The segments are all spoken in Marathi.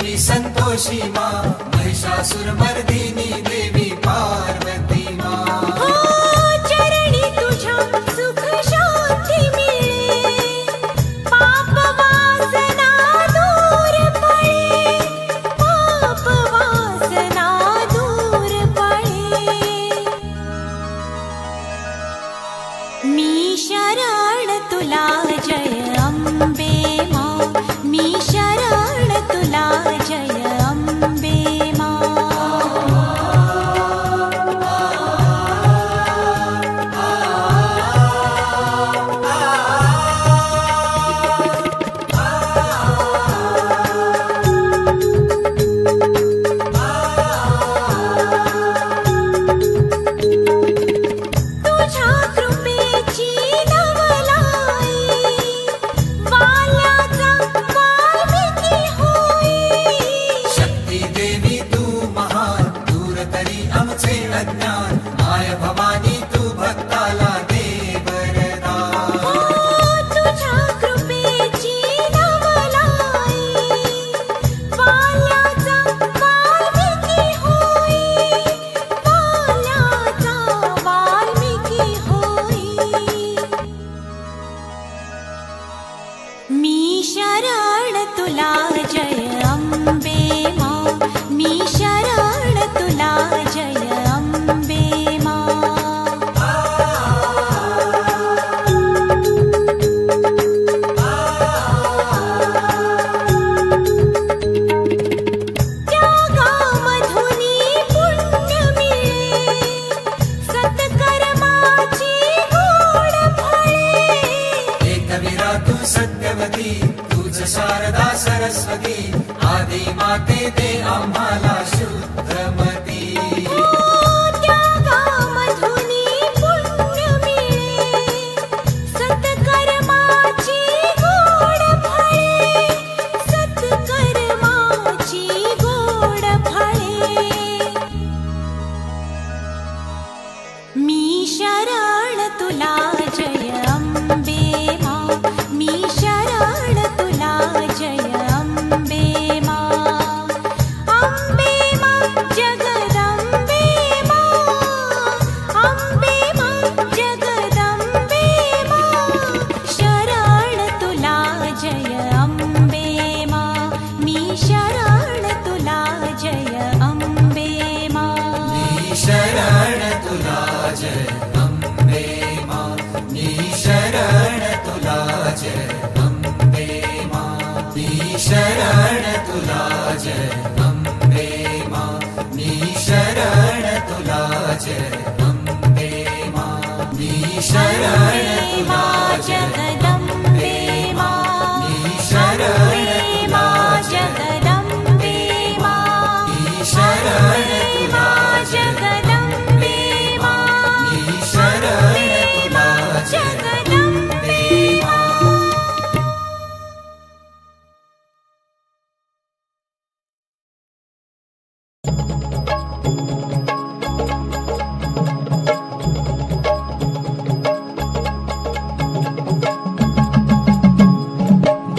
लक्ष्मी संतोषी माँ, महिषासुर मर्दिनी देवी पार्वती माँ। चरणी तुझ्या सुख शांती मिळे, पाप वासना दूर पळे, पाप वासना दूर पळे। मी शरण तुला जय अंबे माँ, मी शरण तुला जय अंबे माँ। तुझ्या कृपेची नवलाई, वाल्याचा वाल्मिकी होई। शक्ती देवी तू महान, दूर तरी आमचे अज्ञान, माय भवानी तू भक्ताला दे वरदान। तुझ्या कृपेची नवलाई, वाल्याचा वाल्मिकी होई, वाल्याचा वाल्मिकी होई। मी शरण तुला जय अंबे माँ, मी शरण तुला जय अंबे माँ। त्यागामधुनी पुण्य मिळे, सत्कर्माची गोड फळे। एकवीरा तू सत्यवती, तुझ शारदा सरस्वती, आदि माते दे आम्हाला शुद्धमती। त्यागामधुनी पुण्य मिळे, सत्कर्माची गोड फळे, सत्कर्माची गोड फळे। मी शरण तुला जय अंबे माँ, मी शरण तुला जय अंबे माँ। अंबे माँ जगदंबे माँ, अंबे माँ जगदंबे माँ। शरण तुला जय अंबे माँ, मी शरण तुला जय अंबे माँ। मी शरण तुला जय अंबे माँ, मी शरण तुला जय अंबे माँ। मी शरण तुला जय अंबे माँ, मी शरण तुला जय अंबे माँ। मी शरण तुला जगदंबे माँ, मी शरण माँ जगदंबे माँ। मी शरण तुला जगदंबे माँ, मी शरण तुला जगदंबे माँ।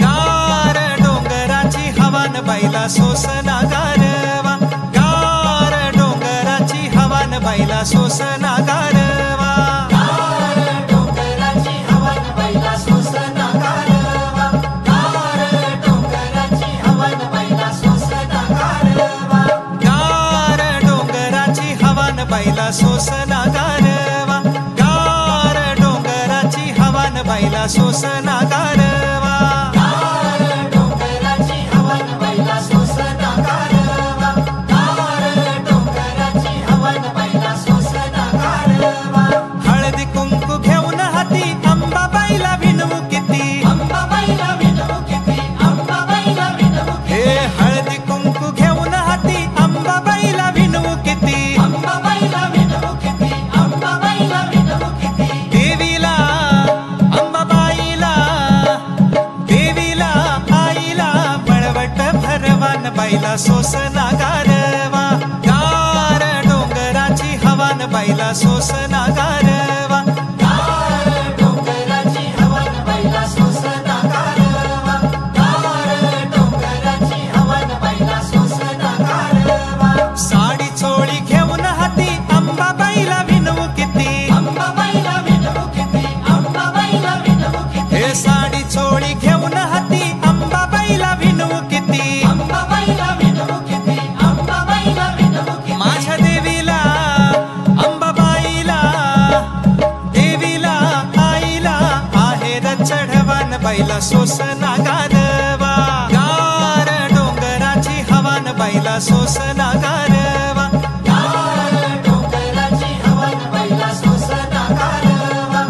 गार डोंगराची हवान बैला सोसना गारवा, गार डोंगराची हवान बैला सोसना गारवा। गार डोंगराची हवन बैला सोसना गारवा, गार डोंगराची हवन बैला सोसना गारवा। गार डोंगराची हवान बैला सोसना गारवा, गार डोंगराची हवान बैला सोसना गारवा। गार डोंगराची हवन बैला सोसना गारवा, गार डोंगराची हवन बैला सोसना गारवा। हळदी कुंकू घेऊन हाती अंबाबाईला विनवू किती, अंबाबाईला विनवू किती, अंबाबाईला विनवू किती, हे हळदी कुंकू घेऊन हाती अंबाबाईला विनवू किती। अंबाबाईला विनवू किती, अंबाबाईला विनवू किती। देवीला अंबाबाईला, देवीला आईला बळवट भरवान बैला सोसना गारवा, गार डोंगराची हवान बैला सोसना गारवा। गार डोंगराची हवन बैला सोसना गारवा, गार डोंगराची हवन बैला बैला सोसना गारवा डोंगराची हवन बैला सोसना गारवा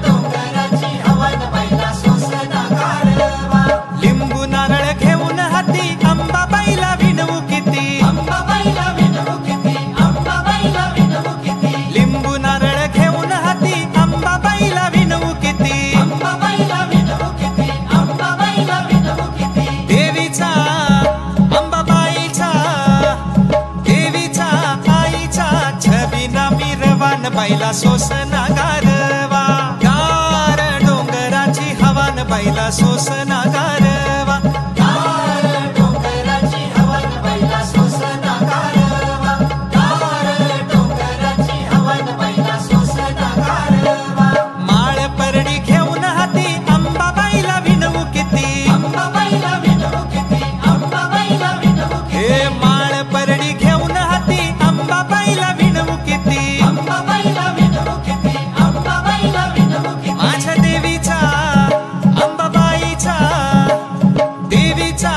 डोंगराची हवन बैला सोसना गारवा लिंबू नारळ घेऊन हाती आंबा बैला विनवू किती अंबा बैला विनवू किती अंबा बैला विनवू किती लिंबू नारळ घेऊन हाती आंबा बैला विनवू किती अंबा बैला विनवू किती अंबा बैला विनवू किती देवीचा अंबाबाईचा देवीचा आईचा छबिना मिरवान बैला सोसना गारवा गार डोंगराची हवान बैला सोसना गारवा डोंगराची हवन बैला सोसना गारवा डोंगराची हवन बैला सोसना गारवा माळ परडी घेऊन हाती अंबाबाईला विनवू किती अंबा बैला विनवू किती अंबा बैला विनवू किती हे माळ परडी घेऊन हाती अंबाबाईला विनवू किती अंबा बैला विनवू किती अंबा बैला विनवू किती माझ्या देवीचा अंबाबाईचा देवीचा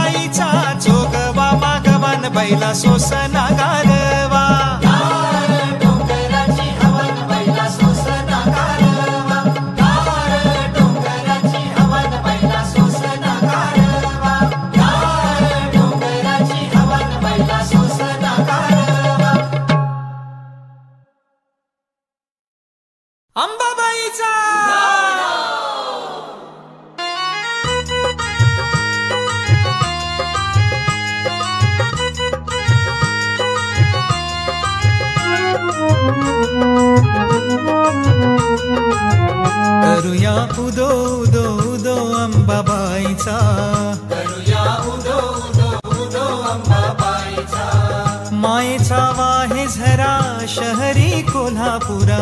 आईचा जोगवा मागवान बैला सोसना गारवा डोंगराची हवन बैला सोसना गारवा डोंगराची हवन बैला सोसना गारवा डोंगराची हवन बैला सोसना गारवा अंबाबाईचा करूया उदो उदो उदो अंबाबाईचा करूया उदो उदो उदो अंबाबाईचा मायेचा वाहे झरा शहरी कोल्हापुरा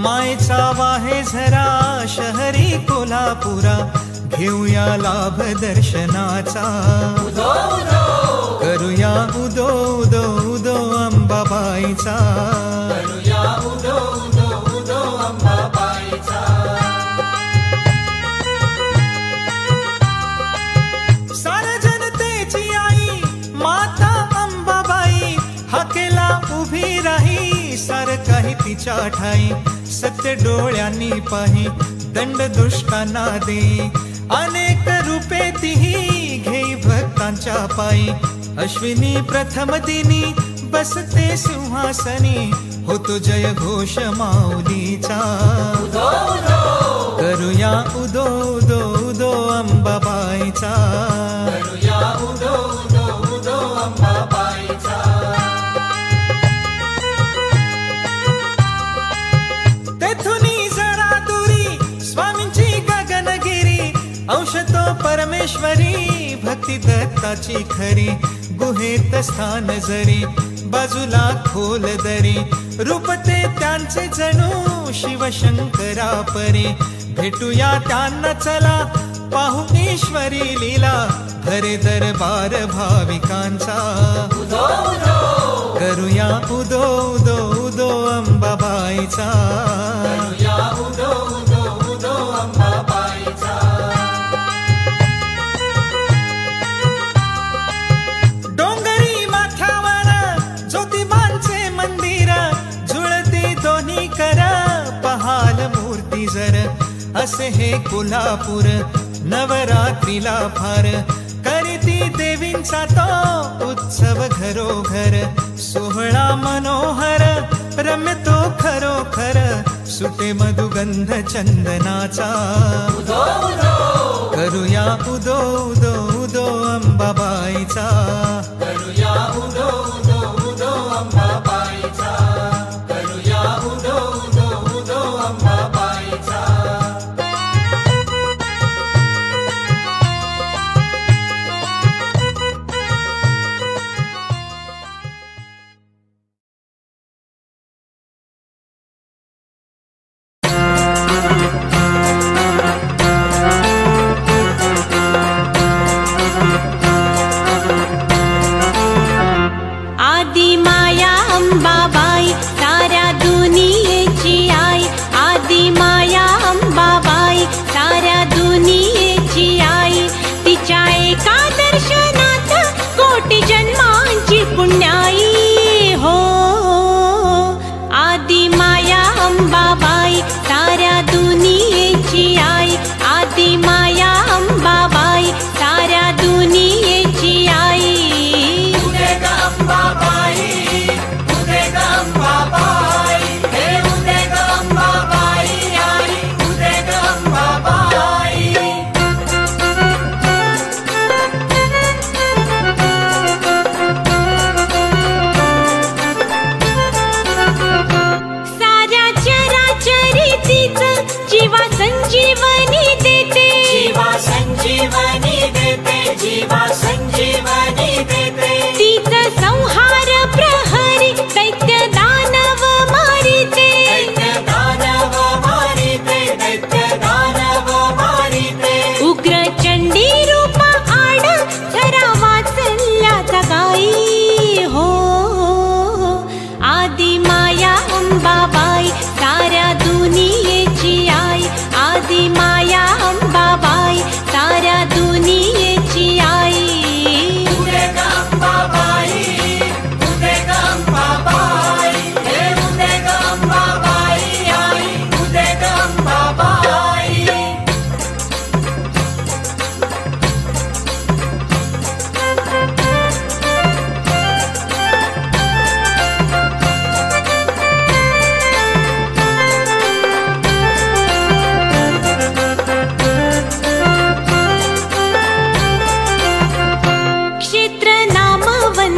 मायेचा वाहे झरा शहरी कोल्हापुरा घेऊया लाभ दर्शनाचा उदो उदो करूया उदो उदो उदो अंबाबाईचा करूया उदो उदो उदो अंबाबाईचा साऱ्या जनतेची आई माता अंबाबाई हाकेला उभी राही सार काही तिच्या ठाई सत्य डोळ्यांनी पाही दंड दुष्टांना दे अनेक रूपे तिही घेई भक्तांच्या पायी अश्विनी प्रथम दिनी बसते सिंहासनी होतो जय घोष माऊलीचा उदो उदो करूया उदो उदो उदो अंबाबाईचा करूया उदो उदो उदो अंबाबाईचा तेथुनी जरा दुरी स्वामींची गगनगिरी औषधो परमेश्वरी भक्ती दत्ताची खरी गुहेत स्थान जरी बाजूला खोल दरी रूपते त्यांचे जणू शिवशंकरा परी भेटूया त्यांना चला पाहू ईश्वरी लीला भरे दरबार भाविकांचा उदो उदो करूया उदो उदो उदो अंबाबाईचा करूया उदो उदो उदो अंबाबाईचा डोंगरी माथ्यावर ज्योतिबांचे मंदिर जुळते दोन्ही कर पहाल मूर्ती जर असे हे कोल्हापूर नवरात्रीला फार करीती देवींचा तो उत्सव घरोघर सोहळा मनोहर रम्यतो खरोखर सुटे मधुगंध चंदनाचा उदो उदो करूया उदो उदो उदो अंबाबाईचा करूया उदो उदो उदो अंबाबाईचा करूया उदो उदो उदो अंबाबाईचा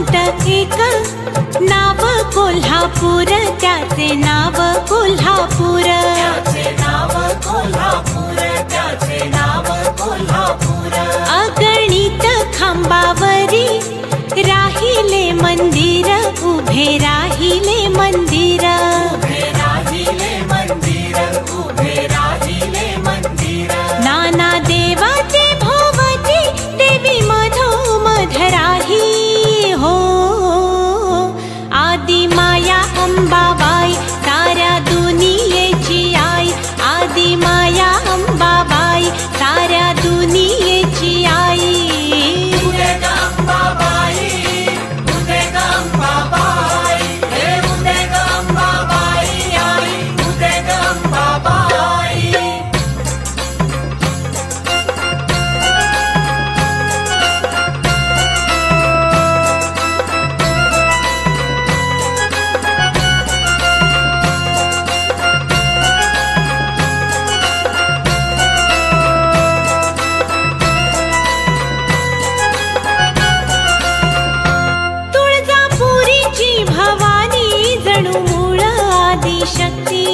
फक्त एक नाव कोल्हापूर, त्याचे नाव कोल्हापूर. त्याचे नाव कोल्हापूर, त्याचे नाव कोल्हापूर. अगणित खांबावरी राहिले मंदिर, उभे राहिले मंदिर. उभे राहिले मंदिर, उभे राहिले मंदिर. नाना देवाचे भोवती देवी मधोमध राही हो. आदि माया अंबाबाई साऱ्या दुनियेची आई. आदि माया अंबाबाई साऱ्या दुनियेची आई. उदे ग अंबाबाई, उदे ग अंबाबाई, हे उदे ग अंबाबाई आई. उदे ग अंबाबाई. तुळजापुरीची भवानी जणू मूळ आदिशक्ती.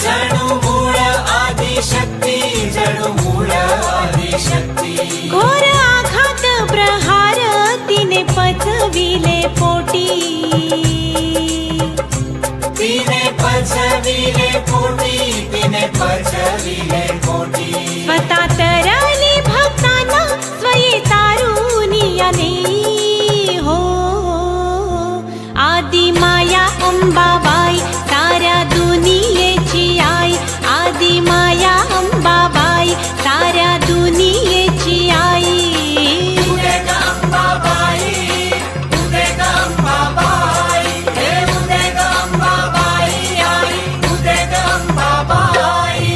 जणू मूळ आदिशक्ती, जणू मूळ आदिशक्ती. घोर आघात प्रहार तिने पचविले पोटी. तिने पचविले पोटी, तिने पचविले पोटी. स्वतः तरली भक्तांना स्वये तारुनियाने हो. आदि माया अंबाबाई साऱ्या दुनियेची आई. आदि माया अंबाबाई साऱ्या दुनियेची आई. उदे ग अंबाबाई, उदे ग अंबाबाई, हे उदे ग अंबाबाई आई. उदे ग अंबाबाई.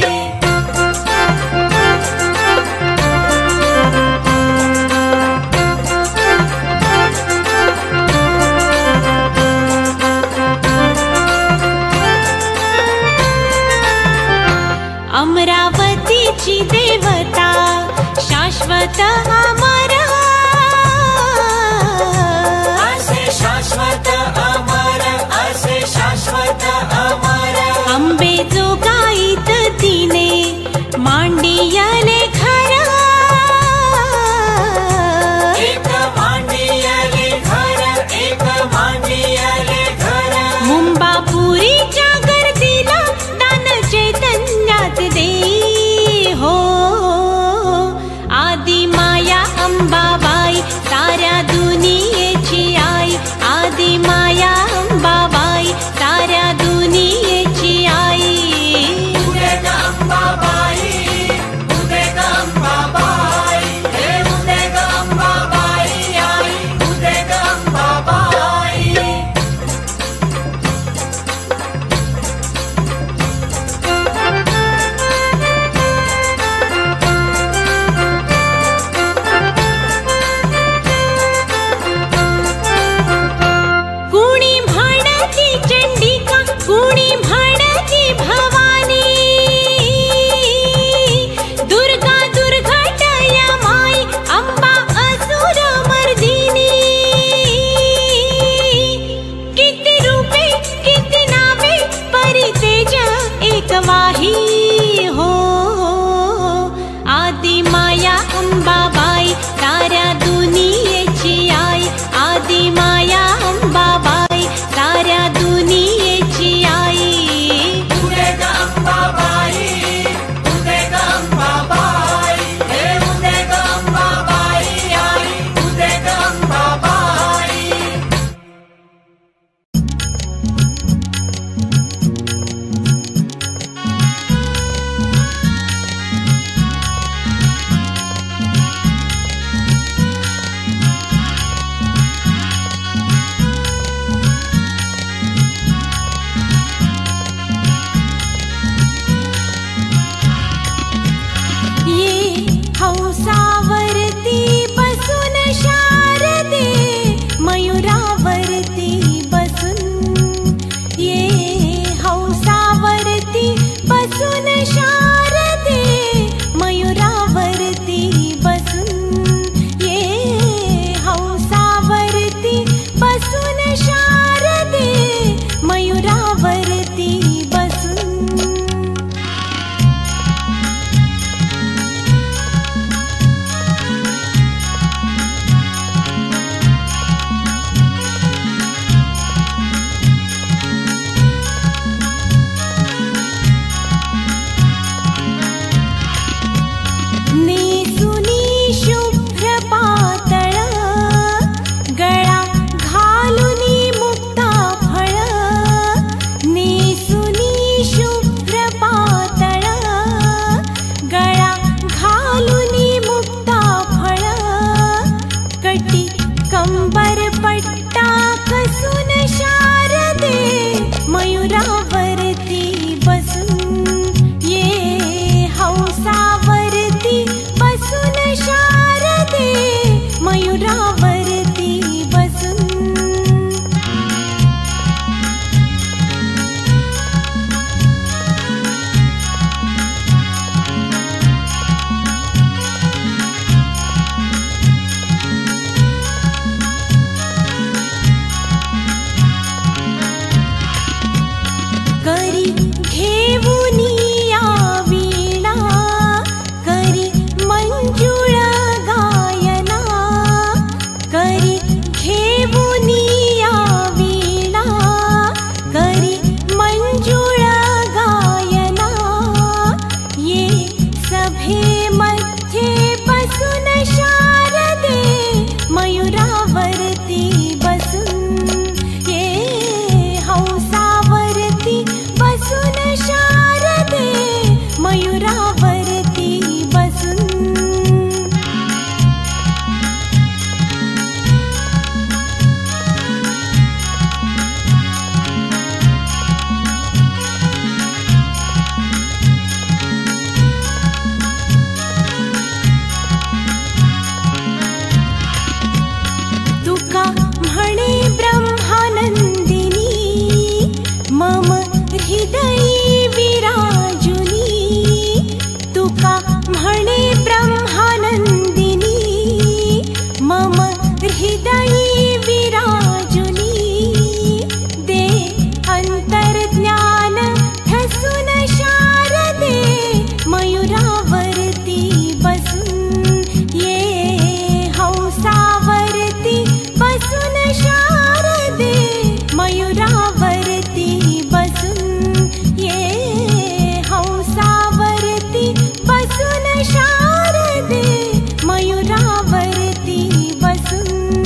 कटी कंबर पट्टा कसून शारदे मयुरावरती बसून ये हौसावरती बसून शारदे मयुरावरती बसून करी घेऊनिया वीणा करी मंजुळ गायना करी घेऊनिया वीणा करी मंजुळ गायना ये सभेमध्ये बसून शारदे मयुरावरती बसून ये हौसावरती बसून शारदे मयुरावरती बसून तुका म्हणे ब्रह्मानंदिनी मम हृदयी विराजुनी तुका म्हणे ब्रह्मानंदिनी मम हृदयी विराजुनी दे अंतर्ज्ञान ठसून शारदे मयुरावरती बसून ये हौसावरती बसून शारदे मयुरावरती बसून ये हौसावरती बसून शारदे मयुरावरती बसून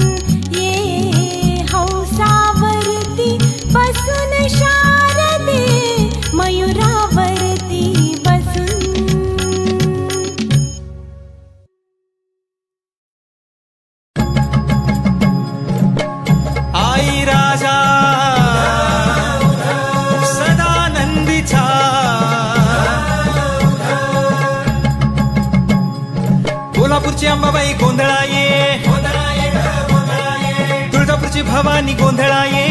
ये हौसावरती बसून शारदे मयुरावरती बसून आई राजा सदानंदीचा कोल्हापूरची अंबाबाई गोंधळा ये तुळजापूरची भवानी गोंधळा ये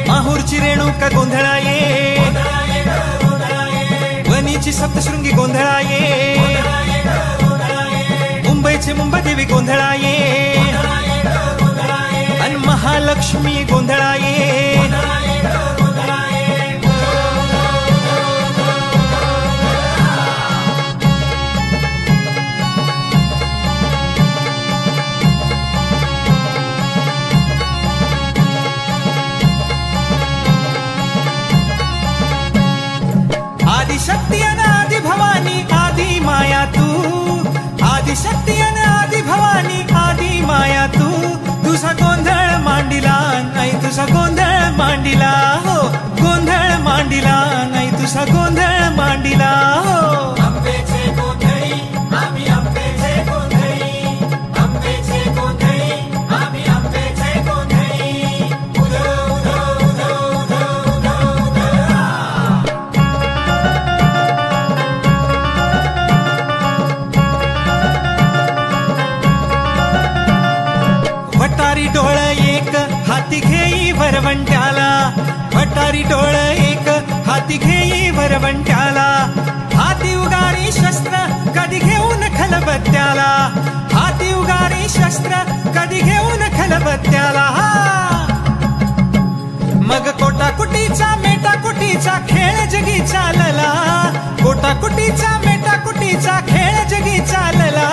माहूरची रेणुका गोंधळा ये वणीची सप्तशृंगी गोंधळा ये मुंबईची मुंबादेवी गोंधळा ये अन महालक्ष्मी गोंधळा ये आदिशक्ती अन आदि भवानी आदि माया तू आदिशक्ती अन आदि भवानी आदि माया तू तुझा गोंधळ मांडिला नाही तुझा गोंधळ मांडिला हो गोंधळ मांडिला नाही तुझा गोंधळ मांडिला हो अंबेचे गोंधळी आम्ही अंबेचे गोंधळी अंबेचे गोंधळी आम्ही अंबेचे गोंधळी उदो उदो उदो उदो उदो वटारी डोळ एक हाती घेई वरवंट्याला वटारी डोळ एक हाती घेई वरवंट्याला हाती उगारी शस्त्र कधी घेऊन खलबत्त्याला हाती उगारी शस्त्र कधी घेऊन खलबत्त्याला मग कोटाकुटीचा मेटाकुटीचा खेळ जगी चालला कोटाकुटीचा मेटाकुटीचा खेळ जगी चालला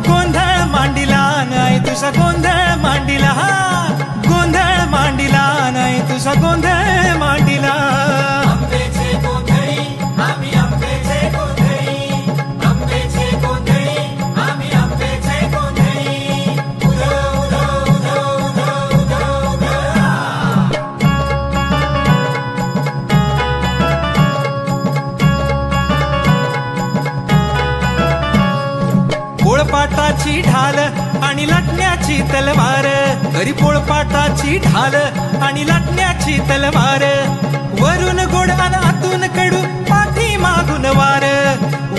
गोंधळ मांडिला नाही तुझा गोंधळ मांडिला गोंधळ मांडिला नाही तुझा गोंधळ मांडिला अंबेचे गोंधळी आम्ही अंबेचे गोंधळी अंबेचे गोंधळी आम्ही अंबेचे गोंधळी उदो उदो उदो उदो उदो उदो पोळपाटाची ढाल आणि लाटण्याची तलवार, घरी पोळपाटाची ढाल आणि लाटण्याची तलवार, वरून गोड अन आतून कडू पाठी मागून वार,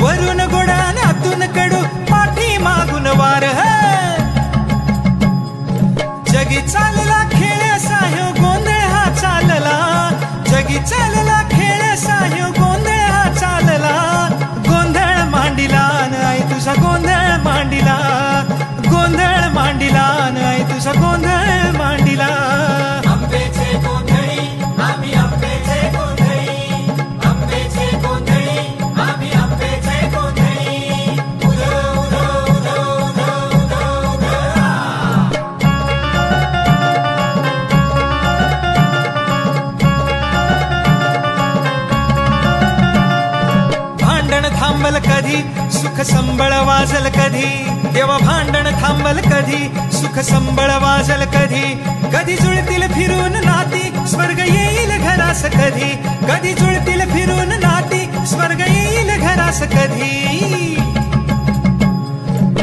वरून गोड अन आतून कडू पाठी मागून वार. जगी चालला खेळ साह्यो गोंधळ हा चालला, जगी चालला खेळ साह्यो गोंधळ हा चालला, गोंधळ मांडिला नाही तुझा गोंधळ मांडिला, गोंधळ मांडिला नाही तुझा गोंधळ मांडिला. आंबेचे गोंधळी आम्ही आंबेचे गोंधळी, आंबेचे गोंधळी आम्ही आंबेचे गोंधळी, उधो उधो उधो उधो उधो उधो. भांडण थांबल कधी सुख संबळ वाजल कधी, देवा भांडण थांबल कधी सुख संबळ वाजल कधी, कधी जुळतील फिरून नाती स्वर्ग येईल घरास कधी, कधी जुळतील फिरून नाती स्वर्ग येईल घरास कधी.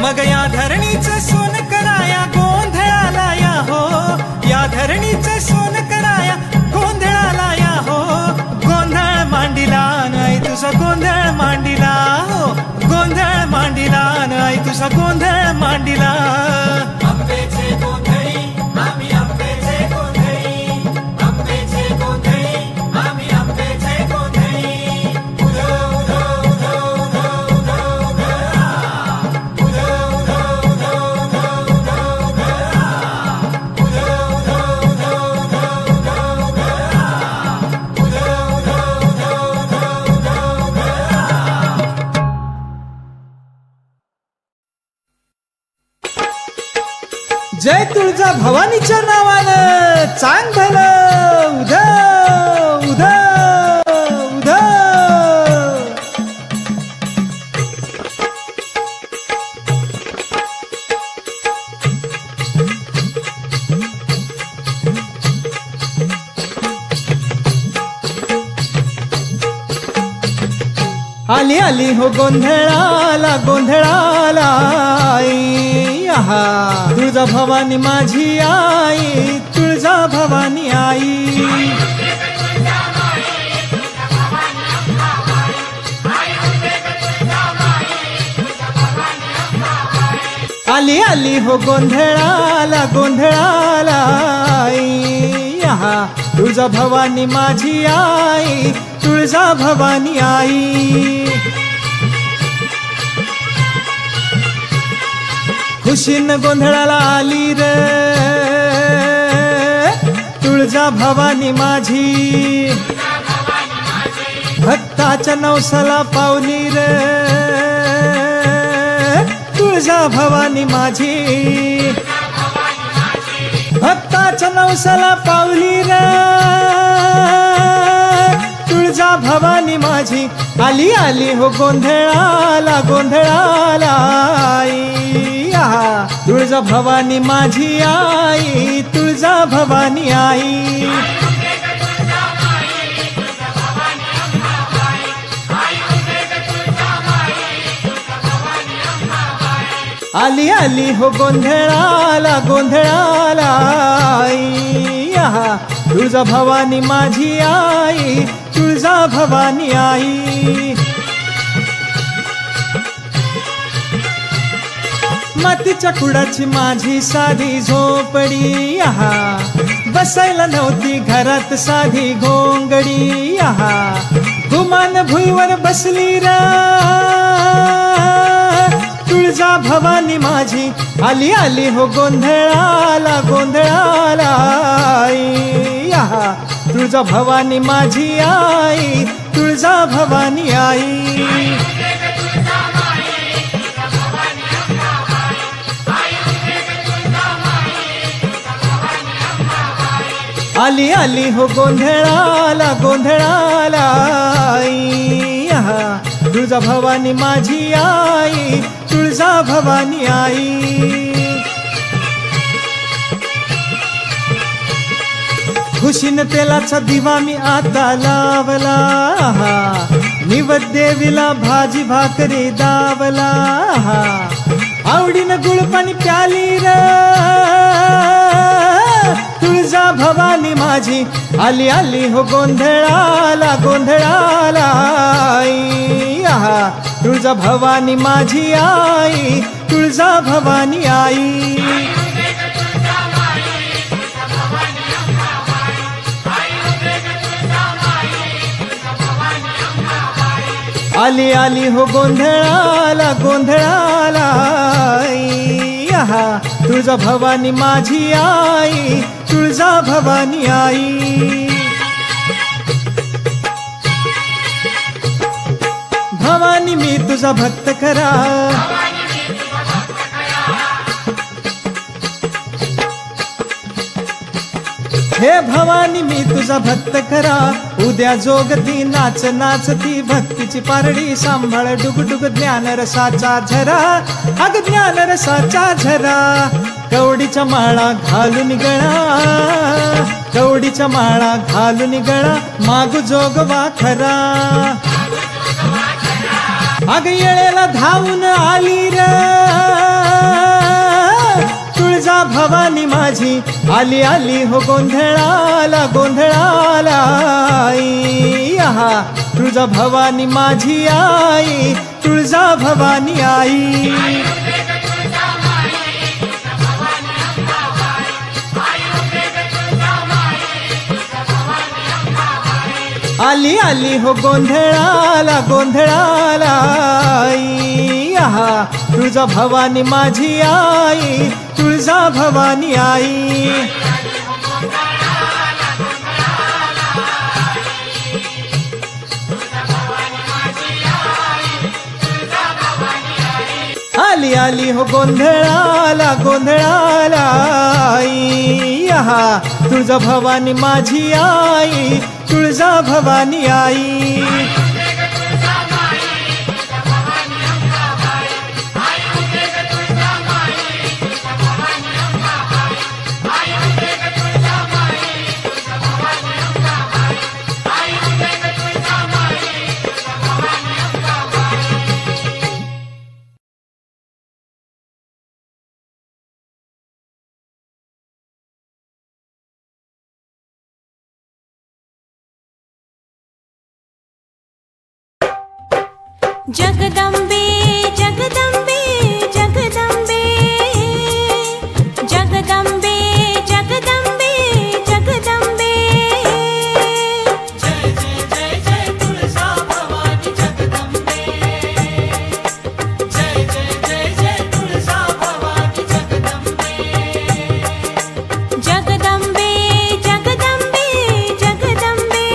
मग या धरणीचं सोन कराया गोंधळाला या हो, या धरणीचं सोन कराया गोंधळाला या हो, गोंधळ मांडिला नाही तुझा गोंधळ मांडिला हो, गोंधळ मांडिला नाही तुझा गोंधळ मांडिला. आंबेचे गोंधळी आम्ही आंबेचे गोंधळी, आंबेचे गोंधळी आम्ही आंबेचे गोंधळी, उधो उधो उधो उधो उधो उधो. उधो उधो उधो उधो उधो उधो. उधो उधो उधो उधो उधो उधो. उधो उधो उधो उधो उधो उधो. जय तुळजा भवानीच्या नावानं चांग भलं उध उध उध. आली आली हो गोंधळाला गोंधळाला आई, आहा तुळजा भवानी माझी आई, तुळजा भवानी आई. आली आली हो गोंधळाला गोंधळाला आई, आहा तुळजा भवानी माझी आई, तुळजा भवानी आई. खुशीन गोंधळाला आली रे तुळजा भवानी माझी, भक्ताच्या नवसाला पावली रे तुळजा भवानी माझी, भक्ताच्या नवसाला पावली रे तुळजा भवानी माझी. आली आली हो गोंधळाला गोंधळाला आई, आहा तुळजा भवानी माझी आई, तुळजा भवानी आई. आली आली हो गोंधळाला गोंधळाला आई, आहा तुळजा भवानी माझी आई, तुळजा भवानी आई. मातीच्या कुडाची माझी साधी झोपडी, आहा बसायला नव्हती घरात साधी घोंगडी, आहा गुमान भुईवर बसली रा तुळजा भवानी माझी. आली आली हो गोंधळाला गोंधळाला आई, आहा तुळजा भवानी माझी आई, तुळजा भवानी आई. आली आली हो गोंधळाला गोंधळाला आई, आहा तुळजा भवानी माझी आई, तुळजा भवानी आई. खुशीन तेलाचा दिवा मी आता लावला, निवद देवीला भाजी भाकरी दावला, आवडीनं गुळपाणी प्याली र तुळजा भवानी माझी आली आली हो गोंधळाला गोंधळाला आई आहा तुळजा भवानी माझी आई तुळजा भवानी आई आली आली हो गोंधळाला गोंधळाला आई आहा तुळजा भवानी माझी आई तुळजा भवानी आई भवानी मी तुझा भक्त खरा हे भवानी मी तुझा भक्त खरा उद्या जोगती नाच नाचती भक्तीची पारडी सांभाळ डुगडुग ज्ञान रसाचा झरा अग ज्ञान रसाचा झरा कवडीच्या माळा घालून गळा कवडीच्या माळा घालून गळा मागू जोगवा खरा अग येळेला धावून आली र तुळजा भवानी माझी आली आली हो गोंधळाला गोंधळाला आई आहा तुळजा भवानी माझी आई तुळजा भवानी आई आली आली हो गोंधळाला गोंधळाला आई आहा तुळजा भवानी माझी आई तुळजा भवानी आई आली आली हो गोंधळाला गोंधळाला आई आहा तुळजा भवानी माझी आई तुळजा भवानी आई जगदंबे जगदंबे जगदंबे जगदंबे जगदंबे जगदंबे जय जय जय जय तुळजा भवानी जगदंबे जय जय जय जय तुळजा भवानी जगदंबे जगदंबे जगदंबे जगदंबे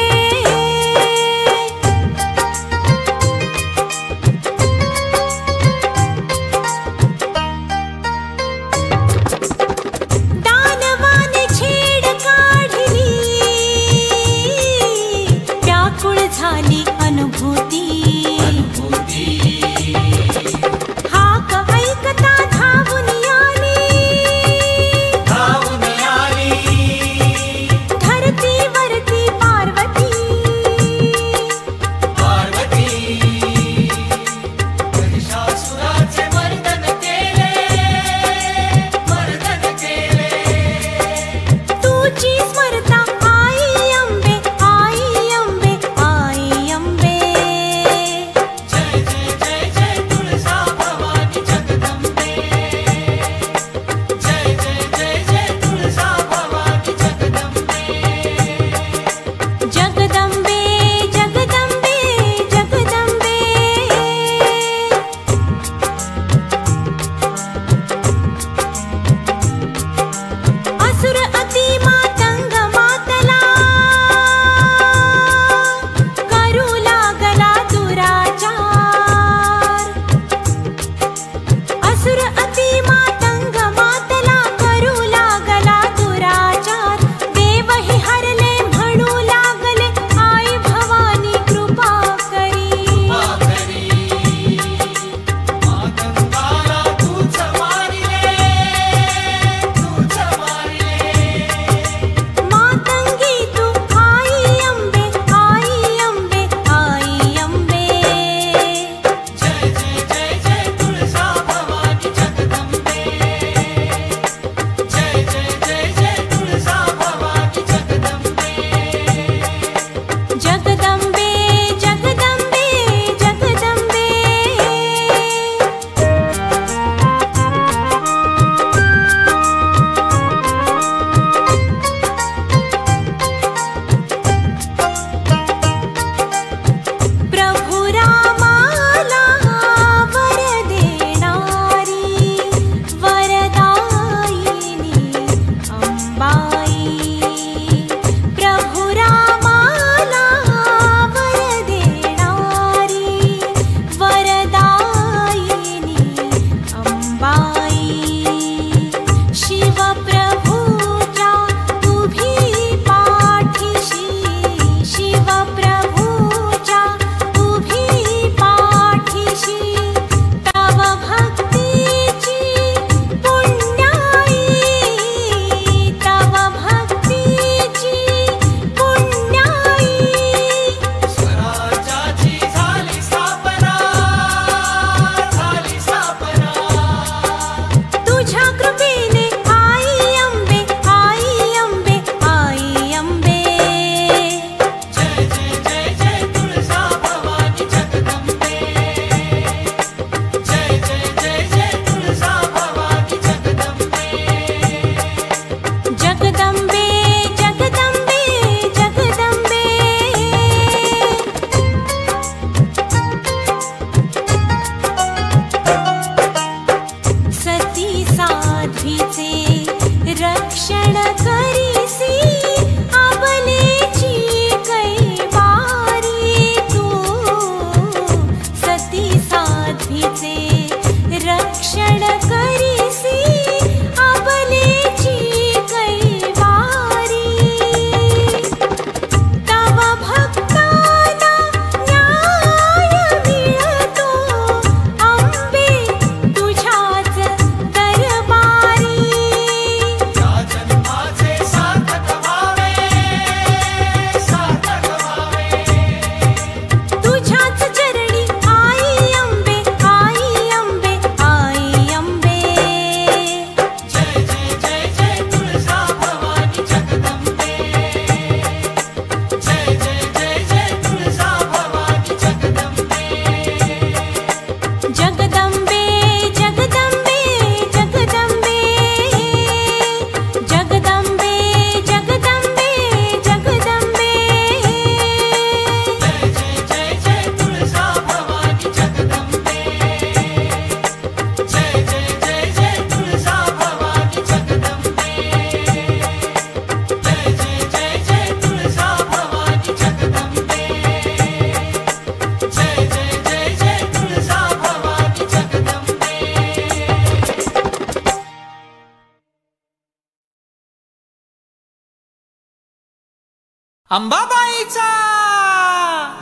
अंबाबाईचा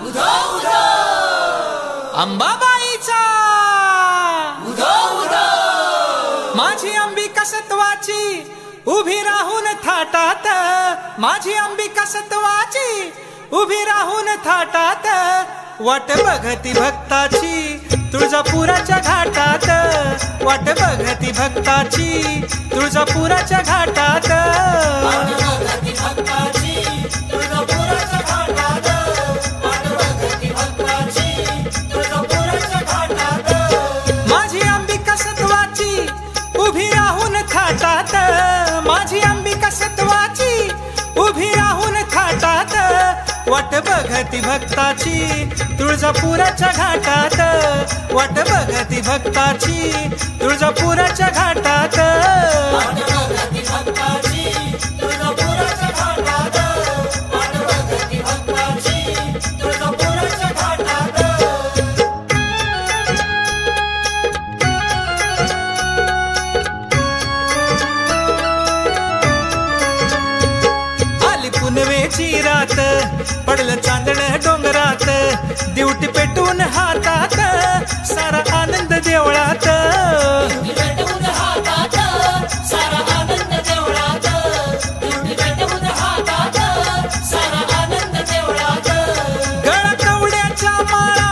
उधो उधो अंबाबाईचा उधो उधो माझी अंबिका सत्वाची उभी राहून थाटात माझी अंबिका सत्वाची उभी राहून थाटात वाट बघती भक्ताची तुळजापुराच्या घाटात वाट बघती भक्ताची तुळजापुराच्या घाटात भगती भक्ताची तुळजापुराच्या घाटात वाट बघती भक्ताची तुळजापुराच्या घाटात माझी अंबिका सत्वाची उभी राहून थाटात माझी अंबिका सत्वाची उभी राहून थाटात वाट बघती भक्ताची तुळजापुराच्या घाटात वाट बघती भक्ताची तुळजापुराच्या घाटात वाट बघती भक्ताची तुळजापुराच्या घाटात वाट बघती भक्ताची तुळजापुराच्या घाटात आली पुनवेची रात पडलं चांदण डोंगरात दिवटी पेटून हातात सारा आनंद देवळात पेटवून हातात सारा आनंद देवळात पेटवून हातात सारा आनंद देवळात गळा कवड्याच्या माळा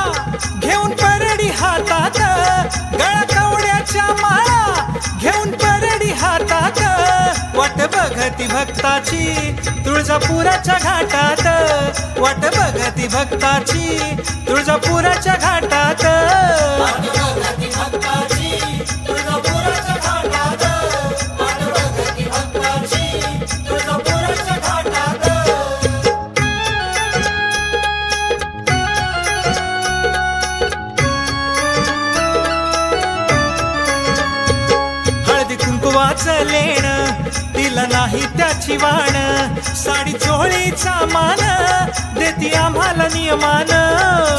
घेऊन परडी हातात गळा कवड्याच्या माळा घेऊन परडी हातात वाट बघती भक्ताची तुळजापुराच्या घाटात वाट बघती भक्ताची तुळजापुराच्या घाटात वाट बघती भक्ताची तुळजापुराच्या घाटात वाट बघती भक्ताची तुळजापुराच्या घाटात हळदी कुंकुवाचं लेण तिला नाही त्याची वाण साडी चोळीचा मान देती आम्हाला नियमान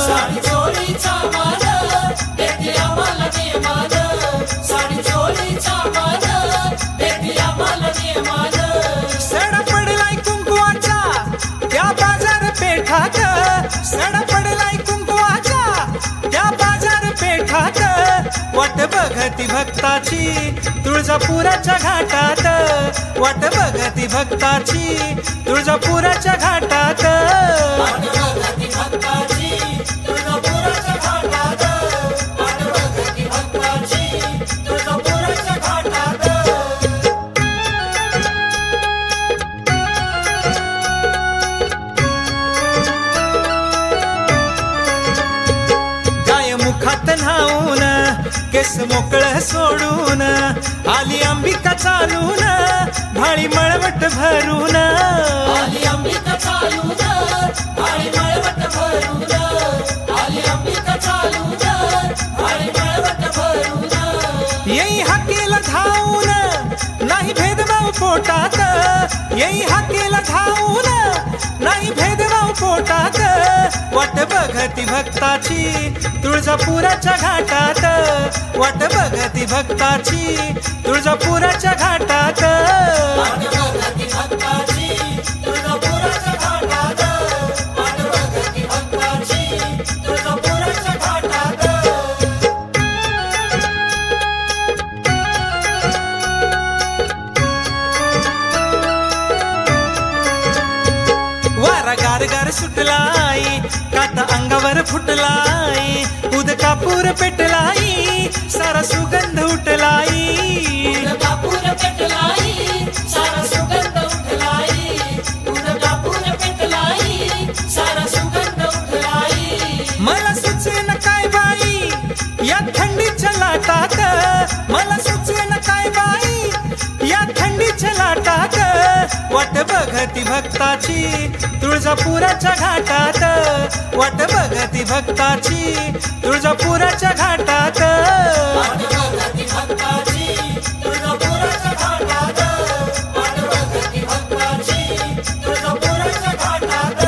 साडी चोळीचा मान देते आम्हाला नियमान साडी चोळीचा मान देते आम्हाला नियमान सडा पडलाय कुंकुवाचा त्या बाजार पेठात सडा पडलाय कुंकुवाचा त्या बाजार पेठात वाट बघती भक्ताची तुळजापुराच्या घाटात वाट बघती भक्ताची तुळजापुराच्या घाटात वाट बघती भक्ताची तुळजापुराच्या घाटात वाट बघती भक्ताची तुळजापुराच्या घाटात गाय मुखात न्हाऊन केस मोकळ सोडून आली अंबिका चालून भाळी मळवट भरून आली अंबिका चालून भाळी मळवट भरून आली अंबिका चालून भाळी मळवट भरून येई हाकेला धावून नाही भेदभाव पोटात येई हाकेला धावून नाही भेदभाव पोटात वाट बघती भक्ताची तुळजापुराच्या घाटात वाट बघती भक्ताची तुळजापुराच्या घाटात वाट बघती भक्ताची तुळजापुराच्या घाटात वाट बघती भक्ताची तुळजापुराच्या घाटात वारा गारगार सुटलाई काटा अंगावर फुटलाई उदकापूर पेटलाई सारा सुगंध उठलाई कापूर पेटलाई सारा सुगंध उठलाई कापूर पेटलाई सारा सुगंध उठलाई मला सुचेन काय बाई या थंडीच्या लाटात मला सुचेन काय बाई या थंडीच्या लाटात वाट बघती भक्ताची तुळजापुराच्या घाटात वाट बघती भक्ताची तुळजापुराच्या घाटात वाट बघती भक्ताची तुळजापुराच्या घाटात वाट बघती भक्ताची तुळजापुराच्या घाटात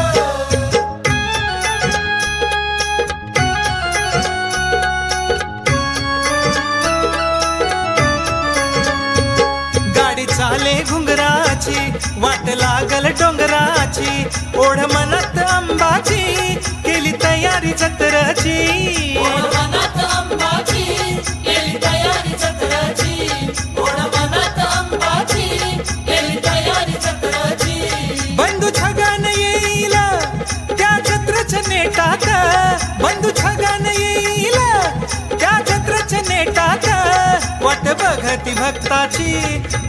गाडी चाले घुंगराची घाटाची वाट लागल डोंगराची ओढ मनात आंबाची केली तयारी जत्राची मनात अंबाची केली तयारी जत्राची ओढ मनात अंबाची केली तयारी जत्राची बंधू छगन येईल त्या जत्रच्या नेटात बंधू छगन येईल त्या जत्रच्या नेटात वाट बघती भक्ताची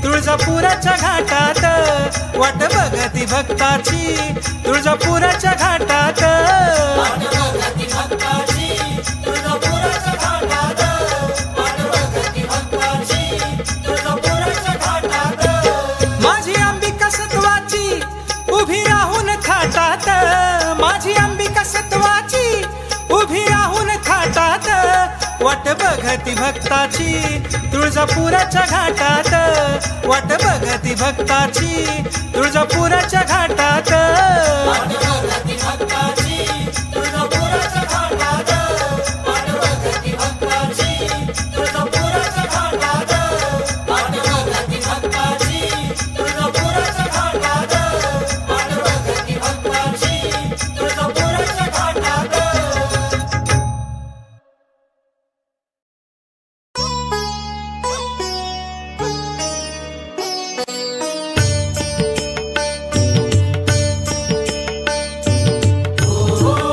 तुळजापुराच्या घाटात वाट बघती भक्ताची तुळजापुराच्या घाटात वाट बघती भक्ताची तुळजापुराच्या घाटात वाट बघती भक्ताची तुळजापुराच्या घाटात माझी अंबिका सत्वाची उभी राहून थाटात माझी अंबिका सत्वाची उभी राहून थाटात वाट बघती भक्ताची तुळजापुराच्या घाटात वाट बघती भक्ताची तुळजापुराच्या घाटात वाट बघती भक्ताची तुळजापुराच्या घाटात वाट बघती भक्ताची तुळजापुराच्या घाटात वाट बघती भक्ताची तुळजापुराच्या घाटात वाट बघती भक्ताची तुळजापुराच्या घाटात ओ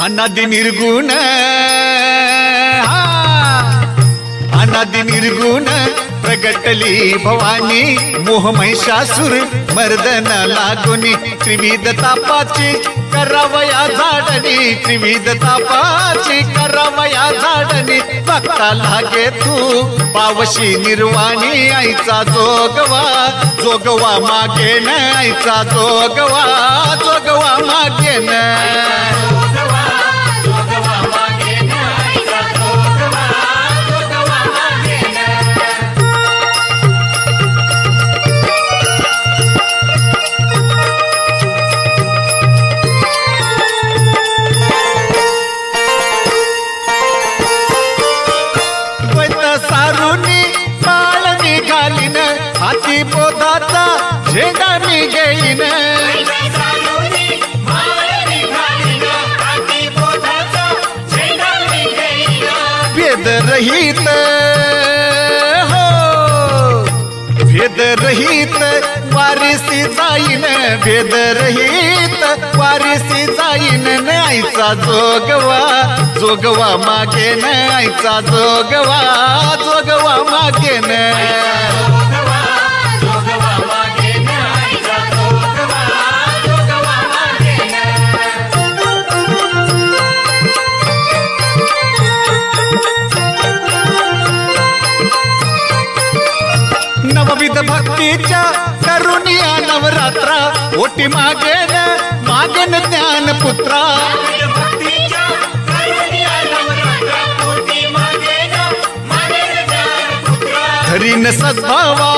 अनादि निर्गुण अनादि निर्गुण प्रगटली भवानी मोह महिषासुर मर्दन लागुनी त्रिविध तापाची करावया झाडणी त्रिविध तापाची करावया झाडणी भक्ता लागे तू पावशी निर्वाणी आईचा जोगवा जोगवा मागेन आईचा जोगवा जोगवा मागेन सारुनी माळ निघालीन हाती बोधाचा झेंडा मी घेईन भेद रहित हो भेद रहित वारिसी जाईन भेद रहित वारिसी जाईन आईचा जोगवा जोगवा मागेन आईचा जोगवा जोगवा मागेन नवविध भक्तीच्या करुणिया नवरात्रा ओटी मागेन मागेन ज्ञान पुत्रा धरीन सद्भावा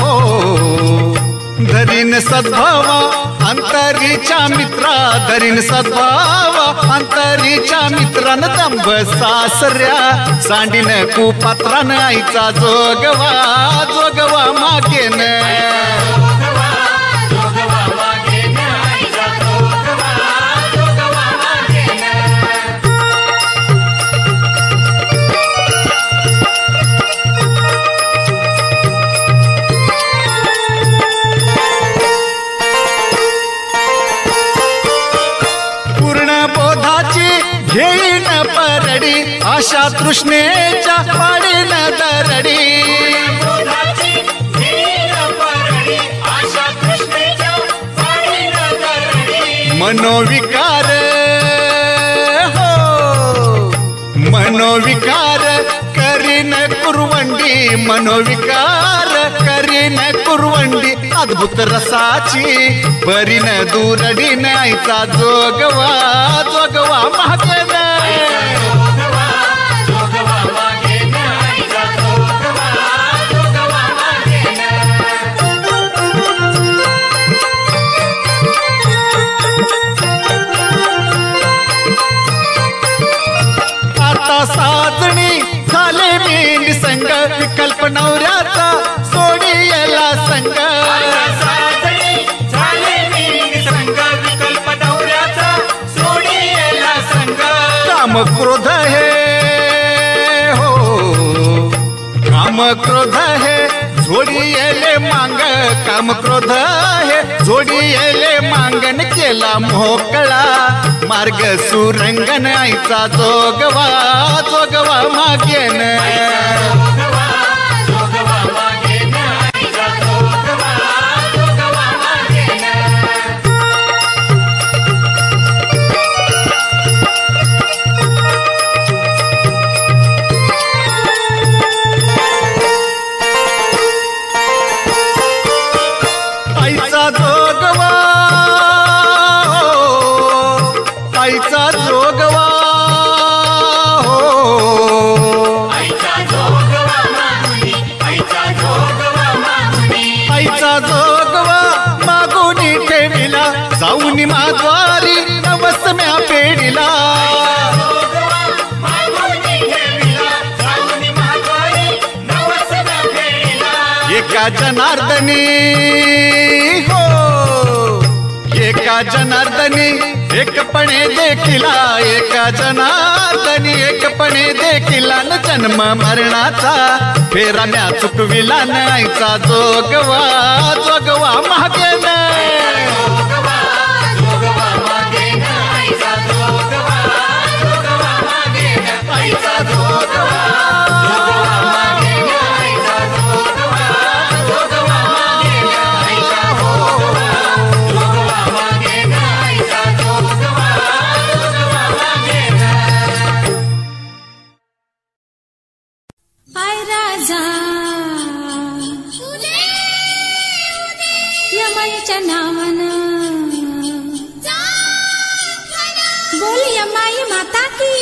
हो धरीन सद्भावा अंतरीच्या मित्रा धरीन सद्भावा अंतरीच्या मित्रान दंभ सासऱ्या सांडीन कुपात्रान आईचा जोगवा जोगवा मागेन घेईन परडी आशा तृष्णेच्या पाडीन दरडी मनोविकार हो मनोविकार करीन कुरवंडी मनोविकार करीन कुरवंडी अद्भुत रसाची बरीन दूरडीन आईचा जोगवा जोगवा मागेन आता साजणी झाले मी निसंग विकल्प नवऱ्याचा सोडी याला संग काम क्रोध है हो काम क्रोध है जोडी येले मांग काम क्रोध है जोडी येले मांगन केला मोकळा मार्ग सुरंगन आईचा जोगवा जोगवा मागेन आईचा जोगवा हो आईचा जोगवा मागुनी ठेविला जाऊनी माद्वारी नवसम्या पेढीला एका जनार्दनी हो एका जनार्दनी एकपणे देखिला एका जनार्दनी एकपणे देखिला न जन्म मरणाचा फेरा म्या चुकविला न आईचा जोगवा जोगवा मागेन जोगवा मागेन आईचा मायेच्या नावानं बोलूया माई माता की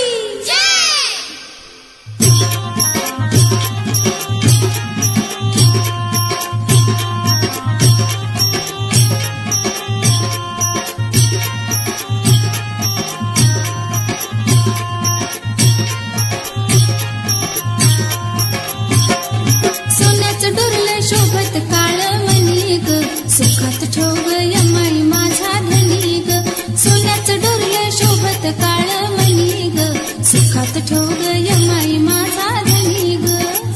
सोन्याचं डोरलं शोभत काळ मणी ग सुखात ठेव ग यमाई माझा धनी ग सोन्याचं डोरलं शोभत काळ मणी ग सुखात ठेव ग यमाई माझा धनी ग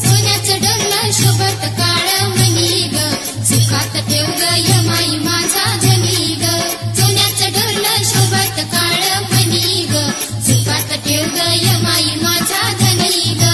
सोन्याचं डोरलं शोभत काळ मणी ग सुखात ठेव ग यमाई माझा धनी ग सोन्याचं डोरलं शोभत काळ मणी ग सुखात ठेव ग यमाई माझा धनी ग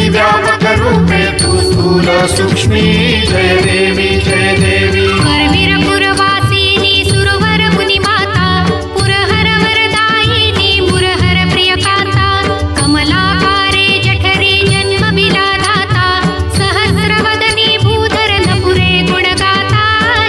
व्यापक रूपे तू स्थूल सूक्ष्मी जय देवी जय देवी करवीर पुरवासिनी सुरवर मुनी माता पुरहर वरदायिनी मुरहर प्रियकांता कमलाकारे जठरे जन्म विलादाता सहस्रवदनी भूधर नपुरे गुणगाता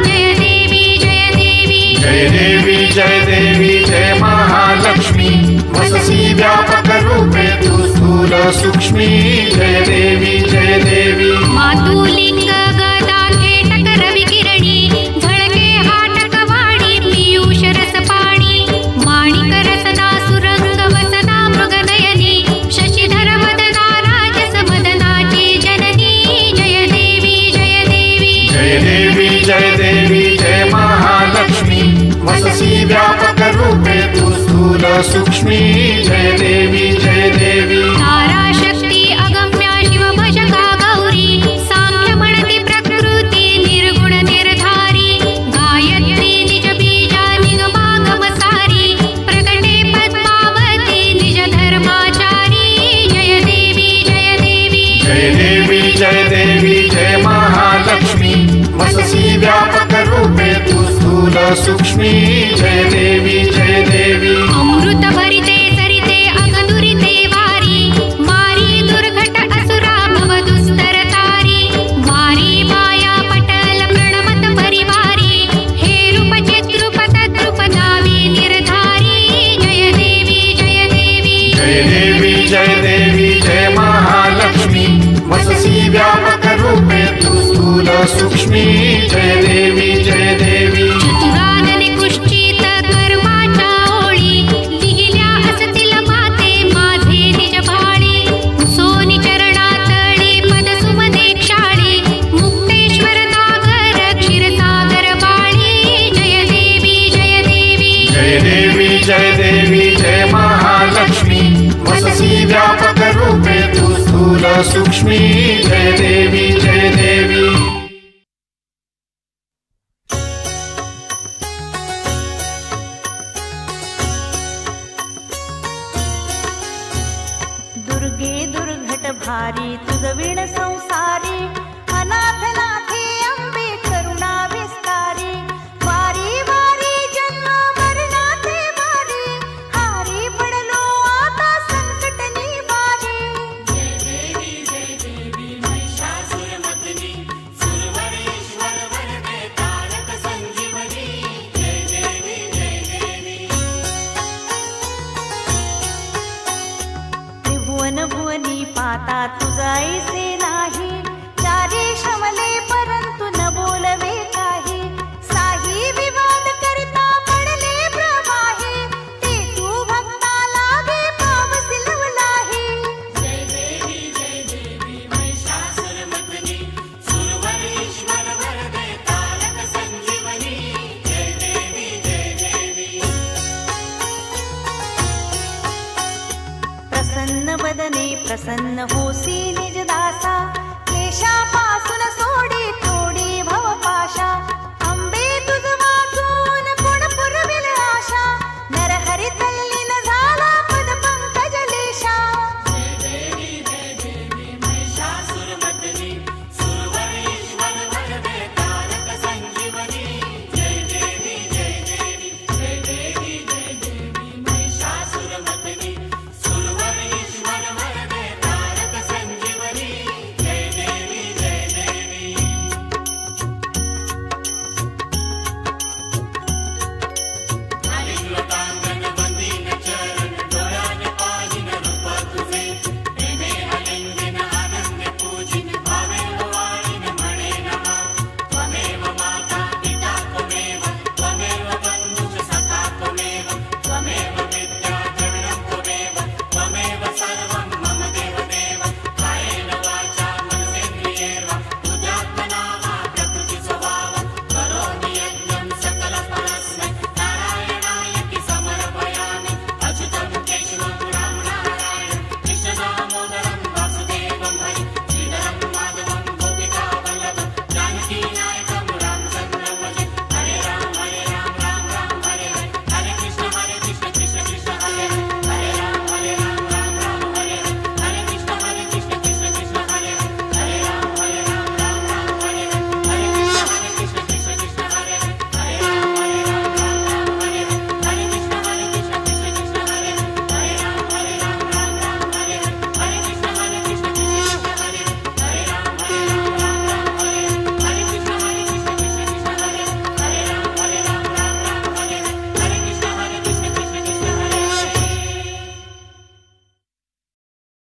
जय देवी जय देवी जय देवी जय देवी जय महालक्ष्मी वससी व्यापक रूपे तू स्थूल सूक्ष्मी जय देवी जय देवी मातुलिंग गदा खेटक रविकिरणी झळके हाटक वाणी पियूष रस पाणी माणिक रसना सुरंग वसना मृगनयनी शशिधर वदना राजस मदनाची जननी जय देवी जय देवी जय देवी जय देवी जय महालक्ष्मी वससी व्यापक रूपे तू स्थूल सूक्ष्मी जय देवी जय देवी तारा शक्ती अगम्या शिव भजका गौरी सांख्य म्हणती प्रकृती निर्गुण निर्धारी गायत्री निज बीजा निगमागम सारी प्रकटे पद्मावती निज धर्माचारी जय देवी जय देवी जय देवी जय देवी जय महालक्ष्मी वससी व्यापक रूपे तू स्थूल सूक्ष्मी जय देवी जय देवी अमृत भरिते सरिते अगदुरिते वारी मारी दुर्घट असुरा भव दुस्तर तारी वारी माया पटल प्रणमत परिवारी हे रूप चिद्रूप तद्रूप नावी निर्धारी जय देवी जय देवी जय देवी जय देवी जय महालक्ष्मी वससी व्यापक रूपे तू स्थूल सूक्ष्मी जय देवी जय देवी चतुरानने कुश्चित कर्माच्या ओळी लिहिल्या असतील माते माझे निज भाळी सोनी चरणातळी पद सुमने क्षाळी मुक्तेश्वर नागर क्षीरसागर बाळी जय देवी जय देवी जय देवी जय देवी जय महालक्ष्मी वससी व्यापक रूपे तू स्थूल सूक्ष्मी जय देवी जय देवी दुर्गे दुर्घट भारी तुझ विण संसारी अनाथ नाथे अंबे करुणा विस्तारी वारी वारी जन्म मरणाचे वारी हारी पडलो आता संकट निवारी जय देवी महिषासुरमर्दिनी सुरवरेश्वर वरदे तारक संजीवनी जय देवी त्रिभुवन भुवनी पाता तुझा ऐसे नाही चारी श्रमले परंतु न बोलवे काही साही विवाद करता पडले प्रवाही ते तू भक्ता लागे पावसी लवलाही जय देवी महिषासुरमर्दिनी सुरवरेश्वर वरदे तारक संजीवनी जय देवी प्रसन्न वदने प्रसन्न होसी